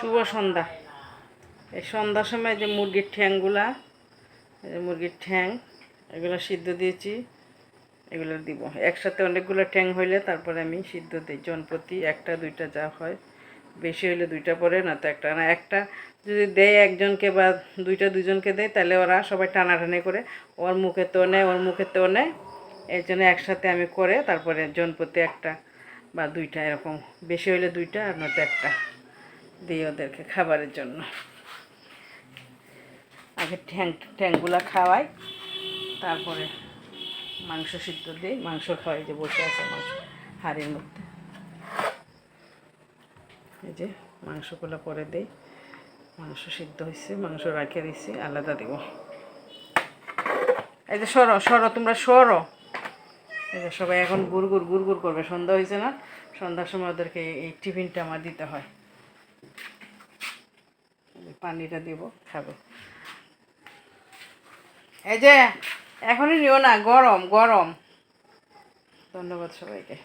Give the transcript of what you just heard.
শুভ সন্ধ্যা। এই সন্ধ্যার সময় যে মুরগির ঠ্যাংগুলা, মুরগির ঠ্যাং এগুলো সিদ্ধ দিয়েছি, এগুলো দিব একসাথে। অনেকগুলো ঠ্যাং হইলে তারপরে আমি সিদ্ধ দিই, জনপ্রতি একটা দুইটা যা হয়, বেশি হইলে দুইটা পরে, না তো একটা। না একটা যদি দেয় একজনকে বা দুইজনকে দেয়, তাহলে ওরা সবাই টানাটানি করে, ওর মুখে তো নেয় ওর মুখে তো নেয়, এর জন্য একসাথে আমি করে তারপরে জনপ্রতি একটা বা দুইটা, এরকম বেশি হইলে দুইটা আর নয়তো একটা দিই ওদেরকে খাবারের জন্য। আগে ঠ্যাংগুলা খাওয়াই, তারপরে মাংস সিদ্ধ দিই, মাংস খাওয়াই। যে বসে আছে মাংস হাঁড়ির মধ্যে, এই যে মাংসগুলো করে দিই। মাংস সিদ্ধ হয়েছে, মাংস রাখে দিয়েছি, আলাদা দেব। এই যে সরো সরো, তোমরা সরো। এই যে সবাই এখন গুড় করবে, সন্ধ্যা হয়েছে না, সন্ধ্যার সময় ওদেরকে এই টিফিনটা আমার দিতে হয়। পানিটা দিব, খাবে। এই যে এখনই নিও না, গরম গরম। ধন্যবাদ সবাইকে।